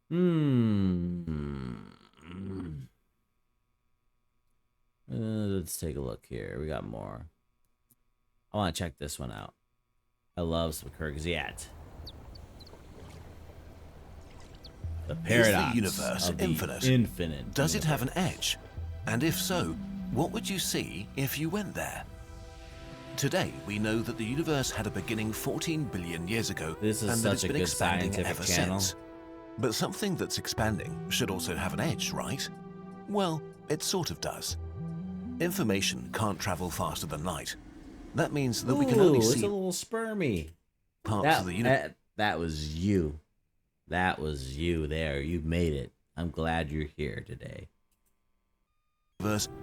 Hmm. Let's take a look here. We got more. I want to check this one out. I love some Kurzgesagt. The Is the paradox universe of the infinite? infinite Does it have an universe. edge? And if so, what would you see if you went there? Today, we know that the universe had a beginning 14 billion years ago This is and that such it's a been good expanding scientific ever channel. since. But something that's expanding should also have an edge, right? Well, it sort of does. Information can't travel faster than light. That means that we can only Ooh, it's a see little spermy. parts of That the universe that, that was you. That was you there. You made it. I'm glad you're here today.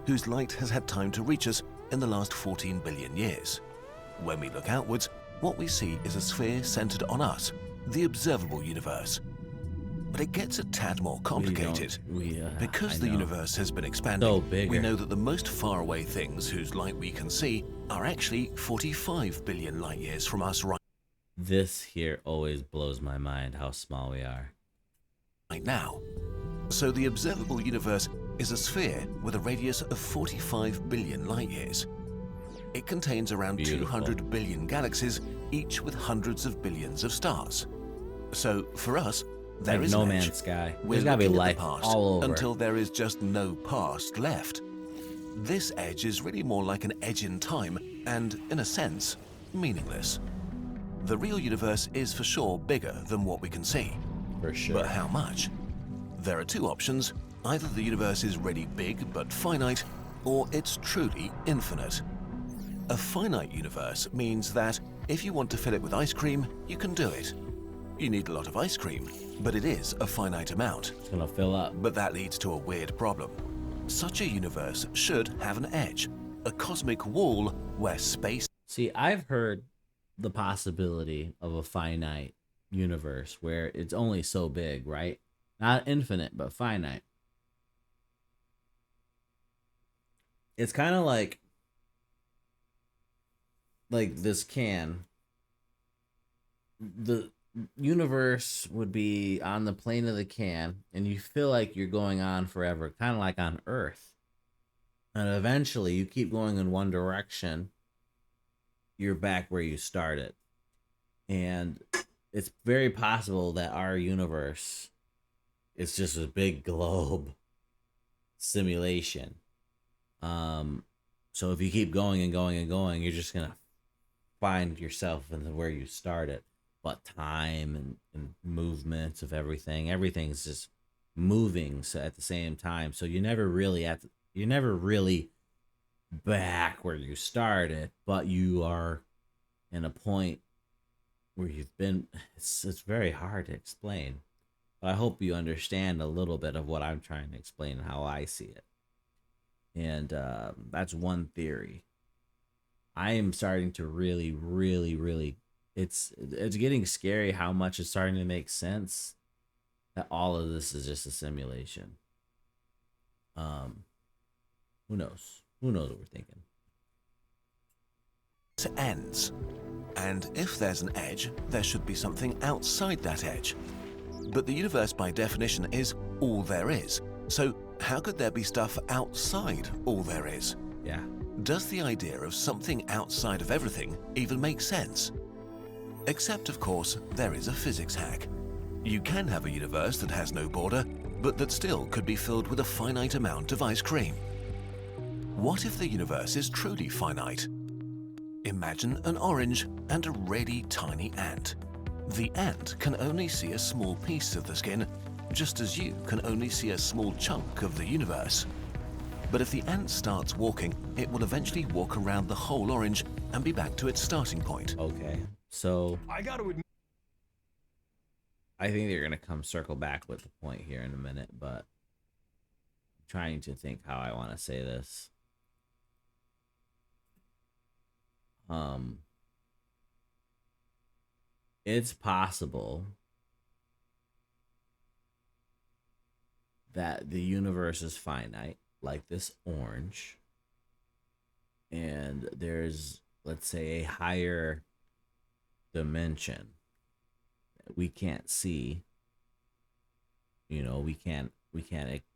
whose light has had time to reach us in the last 14 billion years. When we look outwards, what we see is a sphere centered on us, the observable universe. But it gets a tad more complicated. I Because the know. universe has been So expanding, we bigger. know that the most faraway things whose light we can see are actually 45 billion light years from us This here always blows my mind how small we are. right now. So the observable universe is a sphere with a radius of 45 billion light years. It contains around Beautiful. 200 billion galaxies, each with hundreds of billions of stars. So for us, there Like is No an edge. Man's Sky. We're There's gotta be looking at life the past all over. until there is just no past left. This edge is really more like an edge in time and, in a sense, meaningless. The real universe is for sure bigger than what we can see. For sure. But how much? There are two options. Either the universe is really big but finite, or it's truly infinite. A finite universe means that if you want to fill it with ice cream, you can do it. You need a lot of ice cream, but it is a finite amount. It's gonna fill up. But that leads to a weird problem. Such a universe should have an edge, a cosmic wall where space See, I've heard the possibility of a finite universe where it's only so big, right? Not infinite, but finite. It's kind of like this can. The universe would be on the plane of the can, and you feel like you're going on forever, kind of like on Earth. And eventually, you keep going in one direction, you're back where you started. And it's very possible that our universe is just a big globe simulation. Um, so if you keep going and going and going, you're just gonna find yourself in where you started. But time and movements of everything's just moving so at the same time. So you're never really back where you started, but you are in a point where you've been. It's very hard to explain, but I hope you understand a little bit of what I'm trying to explain and how I see it. And that's one theory. I am starting to really. It's getting scary how much it's starting to make sense that all of this is just a simulation. Um, who knows? Who knows what we're thinking? ends. And if there's an edge, there should be something outside that edge. But the universe, by definition, is all there is. So how could there be stuff outside all there is? Yeah. Does the idea of something outside of everything even make sense? Except, of course, there is a physics hack. You can have a universe that has no border, but that still could be filled with a finite amount of ice cream. What if the universe is truly finite? Imagine an orange and a really tiny ant. The ant can only see a small piece of the skin, just as you can only see a small chunk of the universe. But if the ant starts walking, it will eventually walk around the whole orange and be back to its starting point. Okay. So I got to admit, I think they're gonna come circle back with the point here in a minute, but I'm trying to think how I want to say this. Um, it's possible that the universe is finite, like this orange, and there's, let's say, a higher dimension that we can't see, we can't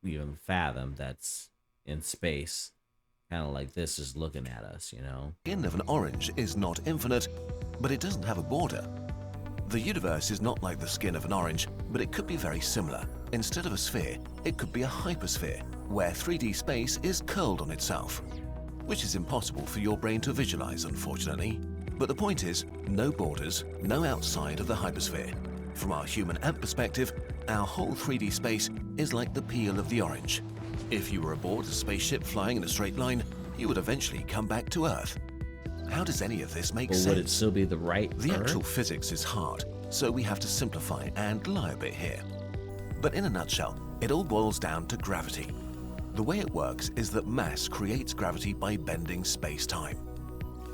even fathom that's in space, kind of like this is looking at us. Skin of an orange is not infinite, but it doesn't have a border. The universe is not like the skin of an orange, but it could be very similar. Instead of a sphere, it could be a hypersphere, where 3D space is curled on itself, which is impossible for your brain to visualize, unfortunately. But the point is, no borders, no outside of the hypersphere. From our human ant perspective, our whole 3D space is like the peel of the orange. If you were aboard a spaceship flying in a straight line, you would eventually come back to Earth. How does any of this make But sense? would it still be the right The Earth? actual physics is hard, so we have to simplify and lie a bit here. But in a nutshell, it all boils down to gravity. The way it works is that mass creates gravity by bending space-time.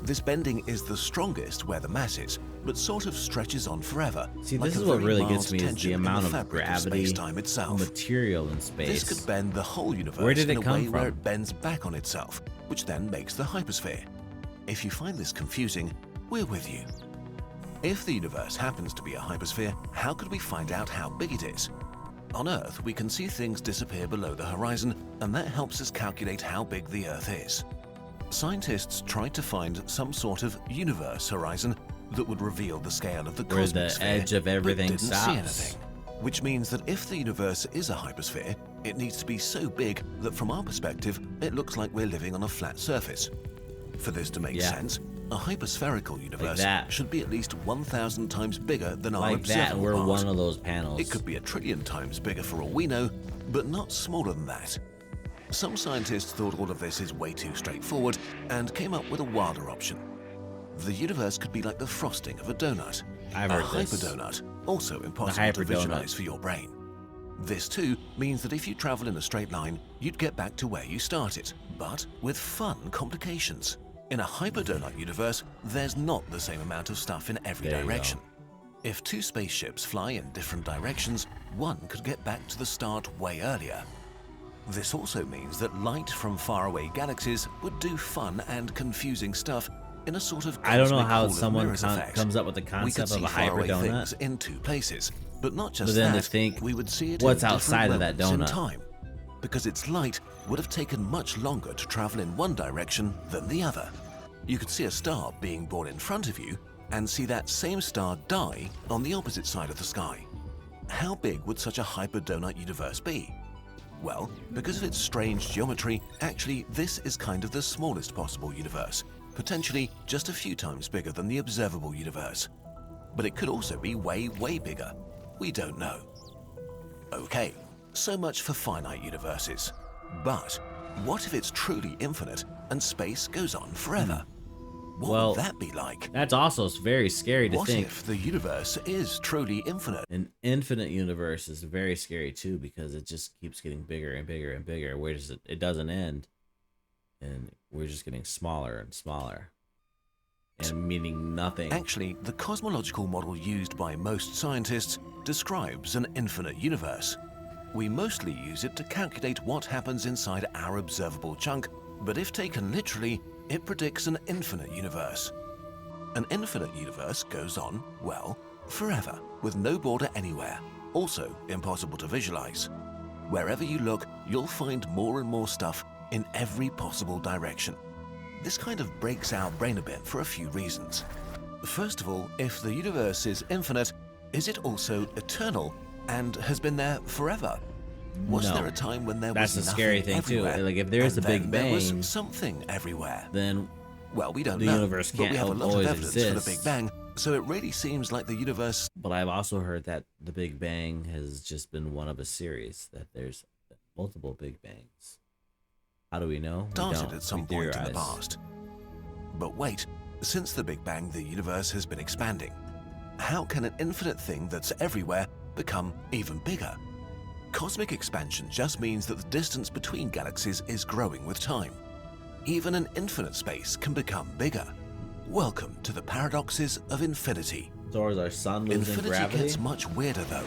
This bending is the strongest where the mass is, but sort of stretches on forever. See, like this a is what very really mild gets me is tension the in amount of fabric gravity, space-time itself. material in This space. could bend the whole universe Where did in it a come way where from? it bends back on itself, which then makes the hypersphere. If you find this confusing, we're with you. If the universe happens to be a hypersphere, how could we find out how big it is? On Earth, we can see things disappear below the horizon, and that helps us calculate how big the Earth is. Scientists tried to find some sort of universe horizon that would reveal the scale of the Where cosmic the sphere, edge of everything but didn't stops. see anything. Which means that if the universe is a hypersphere, it needs to be so big that from our perspective, it looks like we're living on a flat surface. For this to make Yeah. sense, a hyperspherical universe that. should be at least 1,000 times bigger than our Like that, observable we're part. one of those panels. It could be 1,000,000,000,000 times bigger for all we know, but not smaller than that. Some scientists thought all of this is way too straightforward and came up with a wilder option. The universe could be like the frosting of a donut. I've A heard this. hyperdonut, also impossible to hyperdonut. visualize for your brain. This too means that if you travel in a straight line, you'd get back to where you started, but with fun complications. In a hyperdonut universe, there's not the same amount of stuff in every There you direction. If two spaceships fly in different directions, one could get back to the start way earlier. This also means that light from faraway galaxies would do fun and confusing stuff in a sort of I don't know cosmic how Hall of someone Mirrors effect. comes up with the We could concept see of a faraway hyperdonut. things in two places, but not just But then that, to think, we would see it what's in outside of that different donut? moments in time, because its light would have taken much longer to travel in one direction than the other. You could see a star being born in front of you and see that same star die on the opposite side of the sky. How big would such a hyperdonut universe be? Well, because of its strange geometry, actually this is kind of the smallest possible universe, potentially just a few times bigger than the observable universe. But it could also be way, way bigger. We don't know. Okay, so much for finite universes. But what if it's truly infinite and space goes on forever? What Well, would that be like? That's also very scary to What think. if the universe is truly infinite? An infinite universe is very scary too, because it just keeps getting bigger and bigger and bigger. Where does it doesn't end, and we're just getting smaller and smaller, and meaning nothing. Actually, the cosmological model used by most scientists describes an infinite universe. We mostly use it to calculate what happens inside our observable chunk, but if taken literally, it predicts an infinite universe. An infinite universe goes on, well, forever, with no border anywhere, also impossible to visualize. Wherever you look, you'll find more and more stuff in every possible direction. This kind of breaks our brain a bit for a few reasons. First of all, if the universe is infinite, is it also eternal and has been there forever? Was No. there a time when there That's was the nothing scary thing, too. everywhere, Like, if there's and a Big then there Bang, was something everywhere? Then Well, we don't the know, universe but can't we have a lot of always evidence for the exist. Big Bang, so it really seems like the universe. But I've also heard that the Big Bang has just been one of a series, that there's multiple Big Bangs. How do we know? We Started don't. at some We point in the theorize. past. But wait, since the Big Bang, the universe has been expanding. How can an infinite thing that's everywhere become even bigger? Cosmic expansion just means that the distance between galaxies is growing with time. Even an infinite space can become bigger. Welcome to the paradoxes of infinity. So is our sun losing Infinity gravity? gets much weirder though.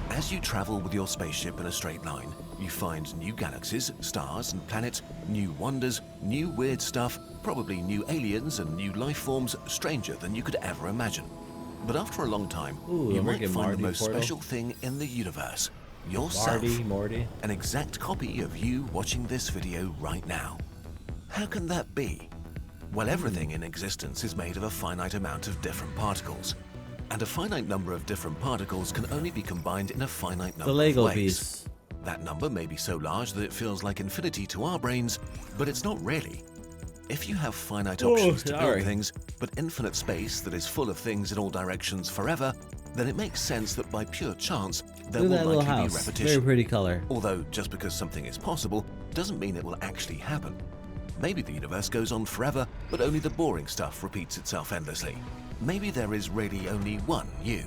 As you travel with your spaceship in a straight line, you find new galaxies, stars and planets, new wonders, new weird stuff, probably new aliens and new life forms stranger than you could ever imagine. But after a long time, Ooh, you a might Rick and find the Morty most portal. special thing in the universe, yourself. Morty. An exact copy of you watching this video right now. How can that be? Well, everything in existence is made of a finite amount of different particles. And a finite number of different particles can only be combined in a finite number The Lego of ways. piece. That number may be so large that it feels like infinity to our brains, but it's not really. If you have finite options to build things, but infinite space that is full of things in all directions forever, then it makes sense that by pure chance, there Look at that will little likely be house. repetition. Very pretty color. Although, just because something is possible, doesn't mean it will actually happen. Maybe the universe goes on forever, but only the boring stuff repeats itself endlessly. Maybe there is really only one you.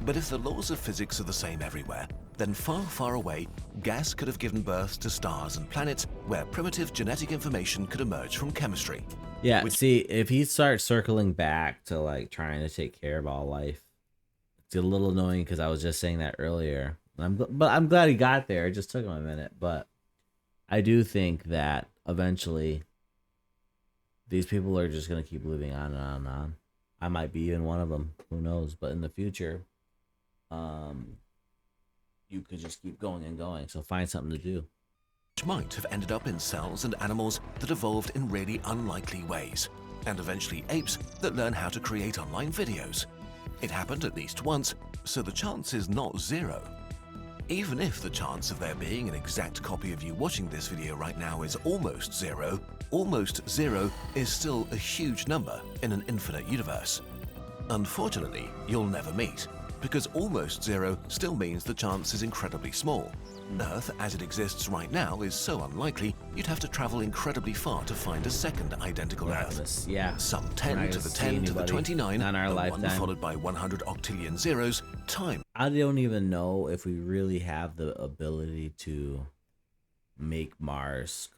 But if the laws of physics are the same everywhere, then far, far away, gas could have given birth to stars and planets where primitive genetic information could emerge from chemistry. Yeah, see, if he starts circling back to like trying to take care of all life, it's a little annoying because I was just saying that earlier. But I'm glad he got there. It just took him a minute, but I do think that eventually these people are just gonna keep living on and on and on. I might be even one of them. Who knows? But in the future, you could just keep going and going. So find something to do. Which might have ended up in cells and animals that evolved in really unlikely ways, and eventually apes that learn how to create online videos. It happened at least once, so the chance is not zero. Even if the chance of there being an exact copy of you watching this video right now is almost zero is still a huge number in an infinite universe. Unfortunately, you'll never meet, because almost zero still means the chance is incredibly small. Earth, as it exists right now, is so unlikely you'd have to travel incredibly far to find a second identical Earth. Yeah. Some 10 to the 10 to the 29, on our and lifetime. 1 followed by 100 octillion zeros, time. I don't even know if we really have the ability to make Mars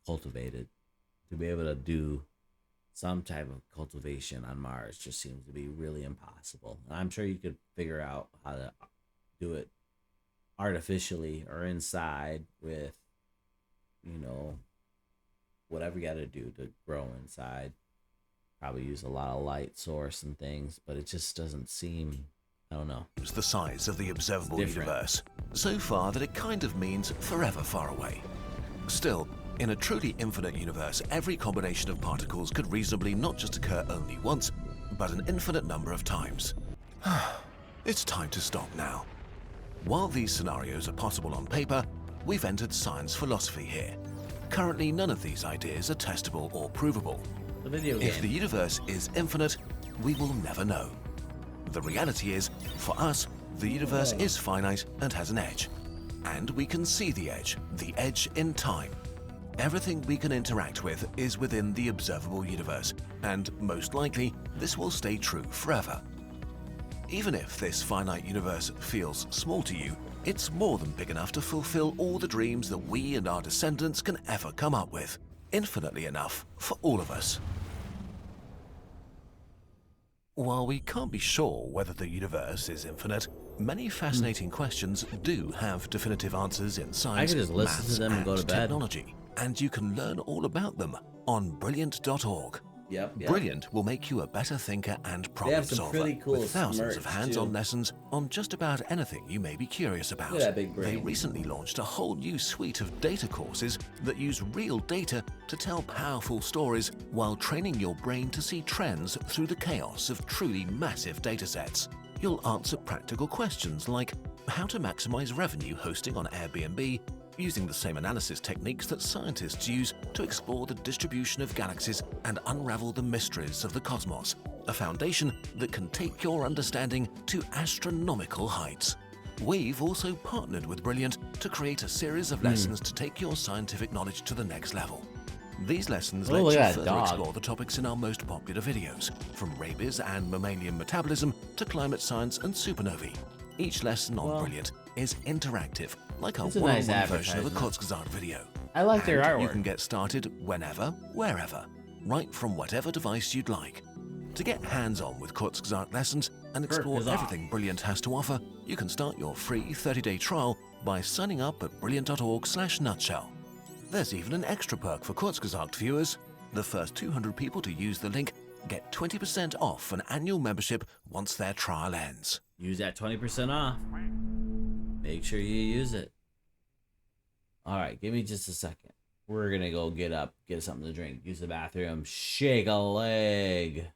cultivated. To be able to do some type of cultivation on Mars just seems to be really impossible. And I'm sure you could figure out how to do it artificially or inside with, whatever you got to do to grow inside. Probably use a lot of light source and things, but it just doesn't seem, I don't know. It's the size of the observable universe, so far that it kind of means forever far away. Still, in a truly infinite universe, every combination of particles could reasonably not just occur only once, but an infinite number of times. It's time to stop now. While these scenarios are possible on paper, we've entered science philosophy here. Currently, none of these ideas are testable or provable. The video game. If the universe is infinite, we will never know. The reality is, for us, the universe is finite and has an edge. And we can see the edge in time. Everything we can interact with is within the observable universe, and most likely, this will stay true forever. Even if this finite universe feels small to you, it's more than big enough to fulfill all the dreams that we and our descendants can ever come up with. Infinitely enough for all of us. While we can't be sure whether the universe is infinite, many fascinating questions do have definitive answers in science, I can just listen maths, to them and go to bed. technology, and you can learn all about them on brilliant.org. Yep. Brilliant will make you a better thinker and They problem have some solver pretty cool with thousands of merch, hands-on too. lessons on just about anything you may be curious about. Look at that big They brain. recently launched a whole new suite of data courses that use real data to tell powerful stories while training your brain to see trends through the chaos of truly massive datasets. You'll answer practical questions like how to maximize revenue hosting on Airbnb using the same analysis techniques that scientists use to explore the distribution of galaxies and unravel the mysteries of the cosmos, a foundation that can take your understanding to astronomical heights. We've also partnered with Brilliant to create a series of lessons to take your scientific knowledge to the next level. These lessons Oh, let look you at that further dog. explore the topics in our most popular videos, from rabies and mammalian metabolism to climate science and supernovae. Each lesson on Brilliant is interactive, like our It's a nice one-on-one version of a advertisement. Kurzgesagt video. I like their And you artwork. can get started whenever, wherever, right from whatever device you'd like. To get hands-on with Kurzgesagt lessons and explore Kurzgesagt. everything Brilliant has to offer, you can start your free 30-day trial by signing up at brilliant.org/nutshell. There's even an extra perk for Kurzgesagt viewers. The first 200 people to use the link get 20% off an annual membership once their trial ends. Use that 20% off. Make sure you use it. All right, give me just a second. We're gonna go get up, get something to drink, use the bathroom, shake a leg.